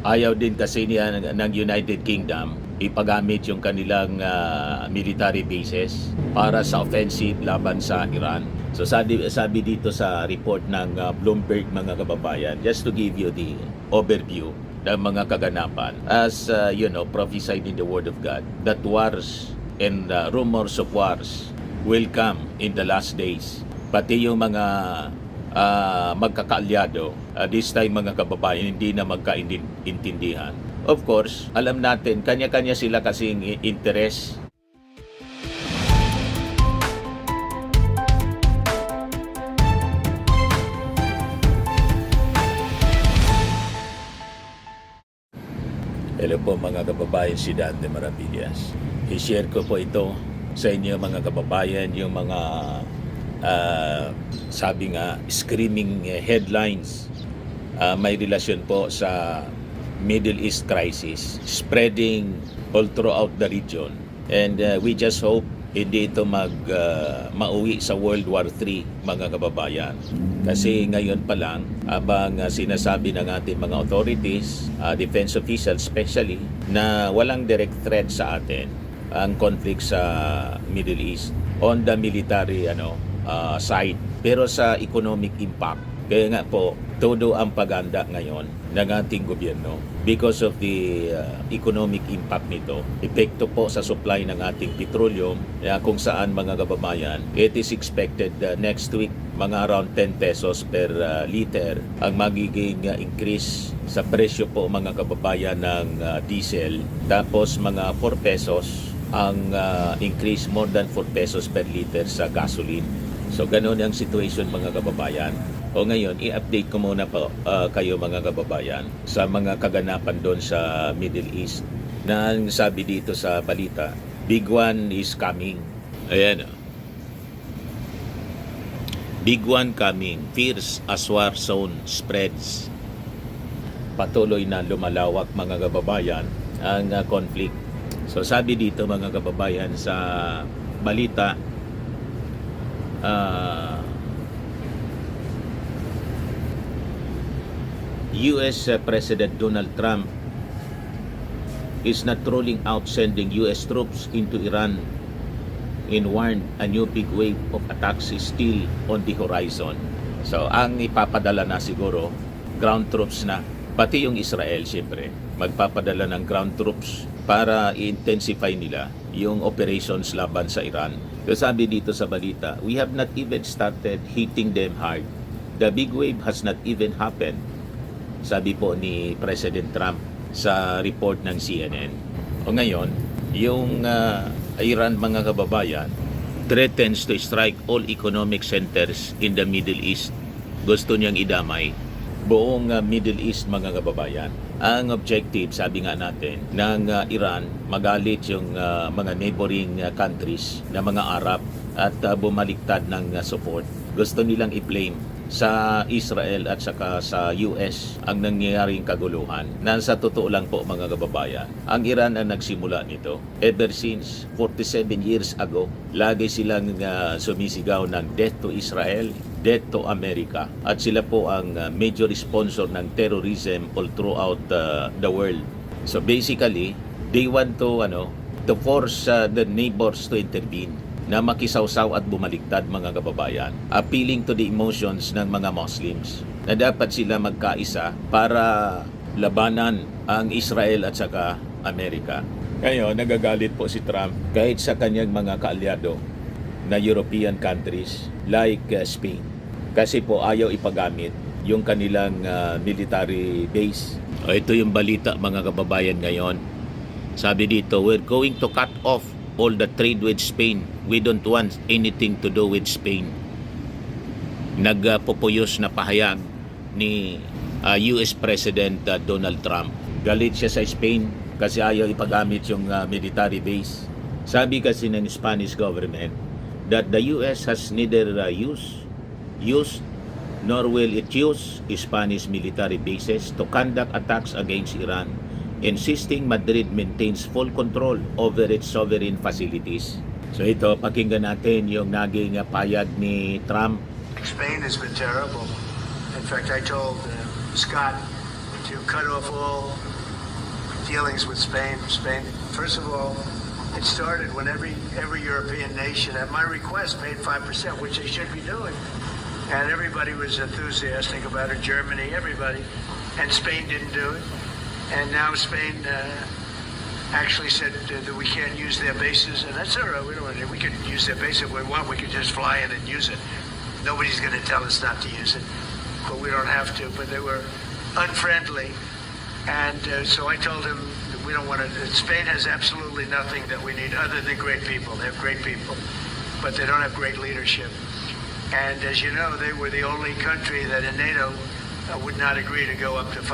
Ayaw din kasi niya ng United Kingdom ipagamit yung kanilang military bases para sa offensive laban sa Iran. So sabi dito sa report ng Bloomberg, mga kababayan, just to give you the overview ng mga kaganapan, as prophesied in the Word of God, that wars and rumors of wars will come in the last days. Pati yung mga magkakaalyado, this time mga kababayan, hindi na magkaintindihan. Of course, alam natin, kanya-kanya sila kasing interes. Hello po mga kababayan, si Dante Maravillas. I-share ko po ito sa inyo mga kababayan, yung mga sabi nga, screaming headlines may relasyon po sa Middle East crisis spreading all throughout the region, and we just hope hindi ito mauwi sa World War III, mga kababayan, kasi ngayon pa lang abang sinasabi ng ating mga authorities, defense officials especially, na walang direct threat sa atin ang conflict sa Middle East on the military side, pero sa economic impact. Kaya nga po, todo ang paganda ngayon ng ating gobyerno because of the economic impact nito. Epekto po sa supply ng ating petroleum, kung saan mga kababayan, it is expected next week mga around 10 pesos per liter ang magiging increase sa presyo po, mga kababayan, ng diesel. Tapos mga 4 pesos ang increase, more than 4 pesos per liter sa gasoline. So ganoon ang situation, mga kababayan. O ngayon, i-update ko muna po kayo, mga kababayan, sa mga kaganapan doon sa Middle East. Na ang sabi dito sa balita, big one is coming. Ayan. Big one coming. Fierce as war zone spreads. Patuloy na lumalawak, mga kababayan, ang conflict. So sabi dito, mga kababayan, sa balita, US President Donald Trump is not rolling out sending US troops into Iran and warned a new big wave of attacks is still on the horizon. So ang ipapadala na siguro, ground troops na. Pati yung Israel, siyempre, magpapadala ng ground troops para i-intensify nila yung operations laban sa Iran. So sabi dito sa balita, we have not even started hitting them hard. The big wave has not even happened. Sabi po ni President Trump sa report ng CNN. O ngayon, yung Iran, mga kababayan, threatens to strike all economic centers in the Middle East. Gusto niyang idamay buong Middle East, mga kababayan. Ang objective, sabi nga natin, ng Iran, magalit yung mga neighboring countries na mga Arab at bumaliktad ng support. Gusto nilang i-blame sa Israel at saka sa US ang nangyayaring kaguluhan. Nasa totoo lang po, mga kababayan, ang Iran ang nagsimula nito. Ever since 47 years ago, lagi silang sumisigaw ng death to Israel, death to America. At sila po ang major sponsor ng terrorism all throughout the world. So basically, they want to force the neighbors to intervene, na makisawsaw at bumaliktad, mga kababayan, appealing to the emotions ng mga Muslims na dapat sila magkaisa para labanan ang Israel at saka Amerika. Ngayon, nagagalit po si Trump kahit sa kanyang mga kaalyado na European countries like Spain, kasi po ayaw ipagamit yung kanilang military base. Ito yung balita, mga kababayan, ngayon. Sabi dito, we're going to cut off all the trade with Spain. We don't want anything to do with Spain. Nagpupuyos na pahayag ni US President Donald Trump. Galit siya sa Spain kasi ayaw ipagamit yung military base. Sabi kasi ng Spanish government that the US has neither used nor will it use Spanish military bases to conduct attacks against Iran, insisting Madrid maintains full control over its sovereign facilities. So ito, pakinggan natin yung naging payag ni Trump. Spain has been terrible. In fact, I told Scott to cut off all dealings with Spain. First of all, it started when every European nation, at my request, paid 5%, which they should be doing. And everybody was enthusiastic about it, Germany, everybody. And Spain didn't do it. And now Spain actually said that we can't use their bases, and that's all right. We could use their base if we want. We could just fly in and use it. Nobody's going to tell us not to use it, but we don't have to. But they were unfriendly, and so I told him that we don't want to. Spain has absolutely nothing that we need other than great people. They have great people, but they don't have great leadership. And as you know, they were the only country that in NATO would not agree to go up to 5%.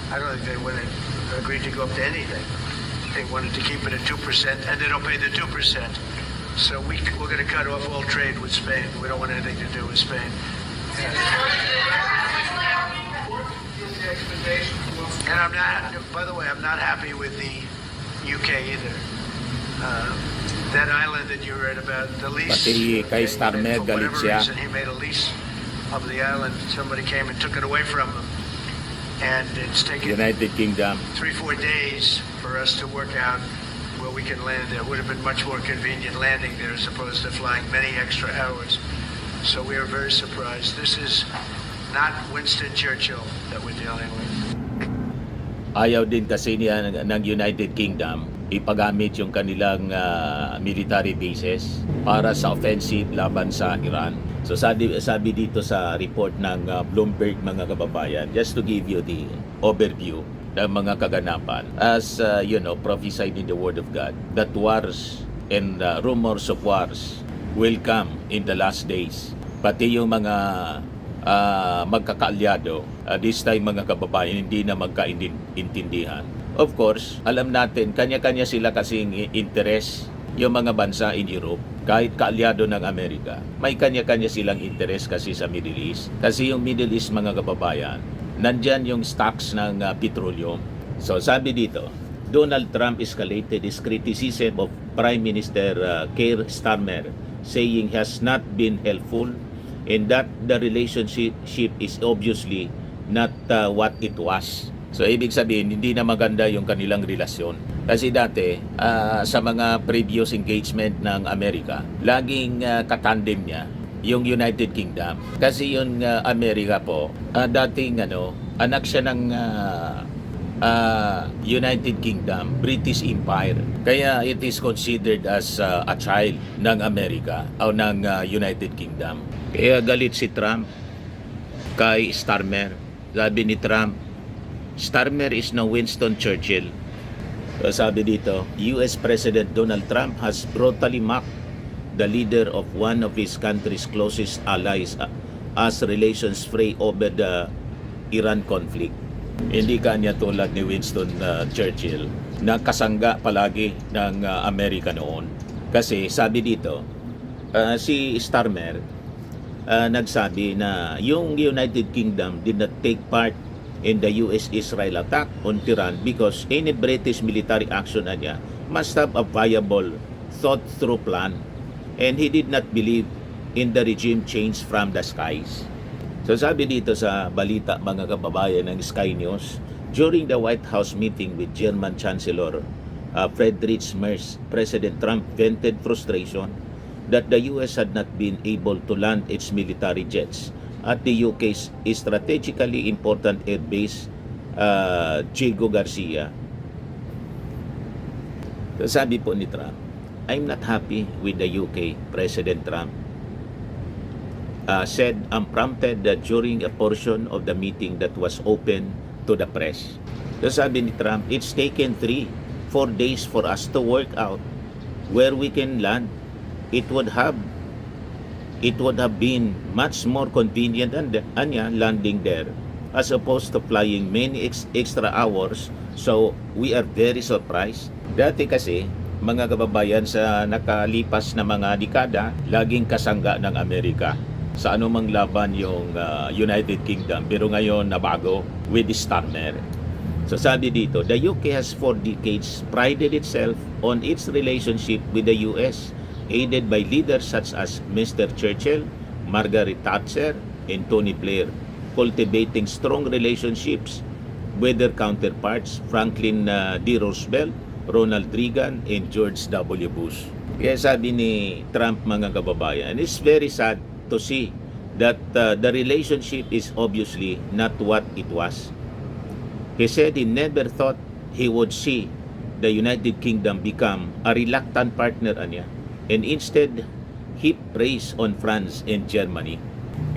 I don't think they would have agreed to go up to anything. They wanted to keep it at 2%, and they don't pay the 2%. So we're going to cut off all trade with Spain. We don't want anything to do with Spain. And I'm not, by the way, I'm not happy with the UK either. That island that you read about, the lease. Pati kay Starmer, for whatever galit siya. reason, he made a lease of the island. Somebody came and took it away from him. And it's taken United Kingdom. 3-4 days for us to work out where we can land there. It would have been much more convenient landing there as opposed to flying many extra hours. So we are very surprised. This is not Winston Churchill that we're dealing with. Ayaw din kasi niya ng United Kingdom ipagamit yung kanilang military bases para sa offensive laban sa Iran. So sabi dito sa report ng Bloomberg, mga kababayan, just to give you the overview ng mga kaganapan, as prophesied in the Word of God, that wars and rumors of wars will come in the last days. Pati yung mga magkakaalyado, this time mga kababayan, hindi na magkaintindihan. Of course, alam natin, kanya-kanya sila kasing interes yung mga bansa in Europe, kahit kaalyado ng Amerika. May kanya-kanya silang interes kasi sa Middle East. Kasi yung Middle East, mga kababayan, nandyan yung stocks ng petroleum. So sabi dito, Donald Trump escalated his criticism of Prime Minister Keir Starmer, saying he has not been helpful and that the relationship is obviously not what it was. So ibig sabihin, hindi na maganda yung kanilang relasyon. Kasi dati, sa mga previous engagement ng Amerika, laging katandem niya yung United Kingdom. Kasi yung Amerika po, dating anak siya ng United Kingdom, British Empire. Kaya it is considered as a child ng Amerika o ng United Kingdom. Kaya galit si Trump kay Starmer. Sabi ni Trump, Starmer is no Winston Churchill. So sabi dito, US President Donald Trump has brutally mocked the leader of one of his country's closest allies as relations fray over the Iran conflict. Hindi kanya tulad ni Winston Churchill na kasangga palagi ng Amerika noon. Kasi sabi dito, si Starmer nagsabi na yung United Kingdom did not take part in the US-Israel attack on Tehran because any British military action niya must have a viable, thought-through plan, and he did not believe in the regime change from the skies. So sabi dito sa balita, mga kababayan ng Sky News, during the White House meeting with German Chancellor Friedrich Merz, President Trump vented frustration that the US had not been able to land its military jets at the UK's strategically important airbase, Diego Garcia. So sabi po ni Trump, I'm not happy with the UK, President Trump said unprompted during a portion of the meeting that was open to the press. So sabi ni Trump, it's taken 3-4 days for us to work out where we can land. It would have been much more convenient landing there as opposed to flying many extra hours. So we are very surprised. Dati kasi, mga kababayan, sa nakalipas na mga dekada, laging kasangga ng Amerika sa anumang laban yung United Kingdom. Pero ngayon nabago with Starmer. So sabi dito, the UK has for decades prided itself on its relationship with the US, aided by leaders such as Mr. Churchill, Margaret Thatcher, and Tony Blair, cultivating strong relationships with their counterparts Franklin D. Roosevelt, Ronald Reagan, and George W. Bush. Kaya sabi ni Trump, mga kababayan, it's very sad to see that the relationship is obviously not what it was. He said he never thought he would see the United Kingdom become a reluctant partner niya, and instead he praised on France and Germany.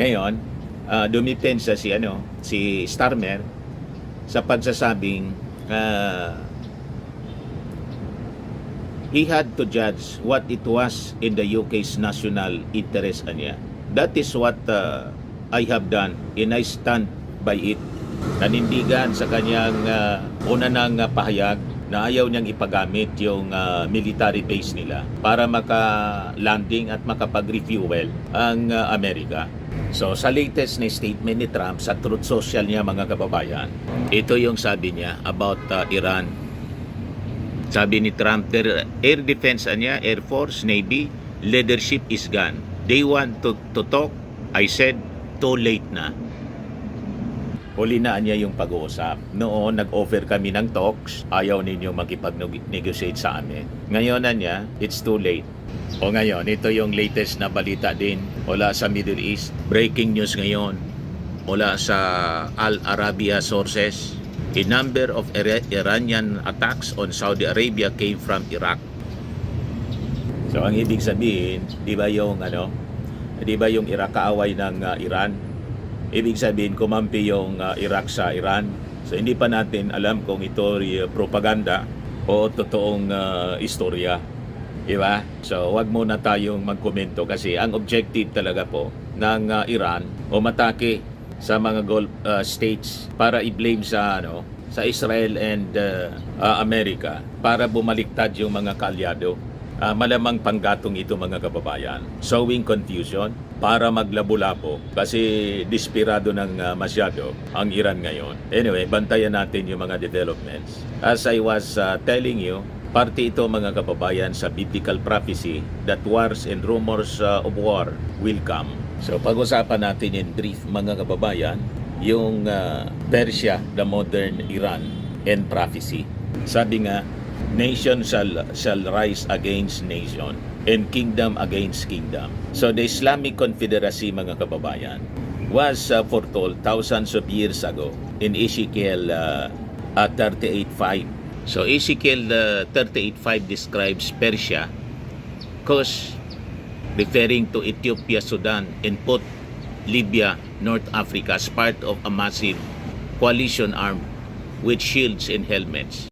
Ngayon, dumipensa si Starmer sa pagsasabing he had to judge what it was in the UK's national interest niya. That is what I have done, and I stand by it. Nanindigan sa kanyang una ng pahayag na ayaw niyang ipagamit yung military base nila para maka-landing at makapag-refuel ang Amerika. So sa latest na statement ni Trump sa Truth Social niya, mga kababayan, ito yung sabi niya about Iran. Sabi ni Trump, their air defense niya, Air Force, Navy, leadership is gone. They want to talk. I said, too late na. Huli na niya yung pag-uusap. Noon, nag-offer kami ng talks. Ayaw ninyo makipag-negotiate sa amin. Ngayon na niya, it's too late. O ngayon, ito yung latest na balita din mula sa Middle East. Breaking news ngayon mula sa Al Arabiya sources. A number of Iranian attacks on Saudi Arabia came from Iraq. So ang ibig sabihin, di ba yung Iraq kaaway ng Iran? Ibig sabihin kumampi yung Iraq sa Iran. So hindi pa natin alam kung ito propaganda o totoong istorya. Di ba? So wag muna tayong magkomento kasi ang objective talaga po ng Iran o matake sa mga Gulf states para i-blame sa Israel and America para bumaliktad yung mga kaalyado. Malamang panggatong ito, mga kababayan. Sowing confusion para maglabo-labo kasi desperado ng masyado ang Iran ngayon. Anyway, bantayan natin yung mga developments. As I was telling you, parte ito, mga kababayan, sa biblical prophecy that wars and rumors of war will come. So pag-usapan natin in brief, mga kababayan, yung Persia, the modern Iran, and prophecy. Sabi nga, nation shall rise against nation, and kingdom against kingdom. So the Islamic Confederacy, mga kababayan, was foretold thousands of years ago in Ezekiel 38:5. So Ezekiel 38:5 describes Persia, Kush, referring to Ethiopia, Sudan, and put Libya, North Africa as part of a massive coalition armed with shields and helmets.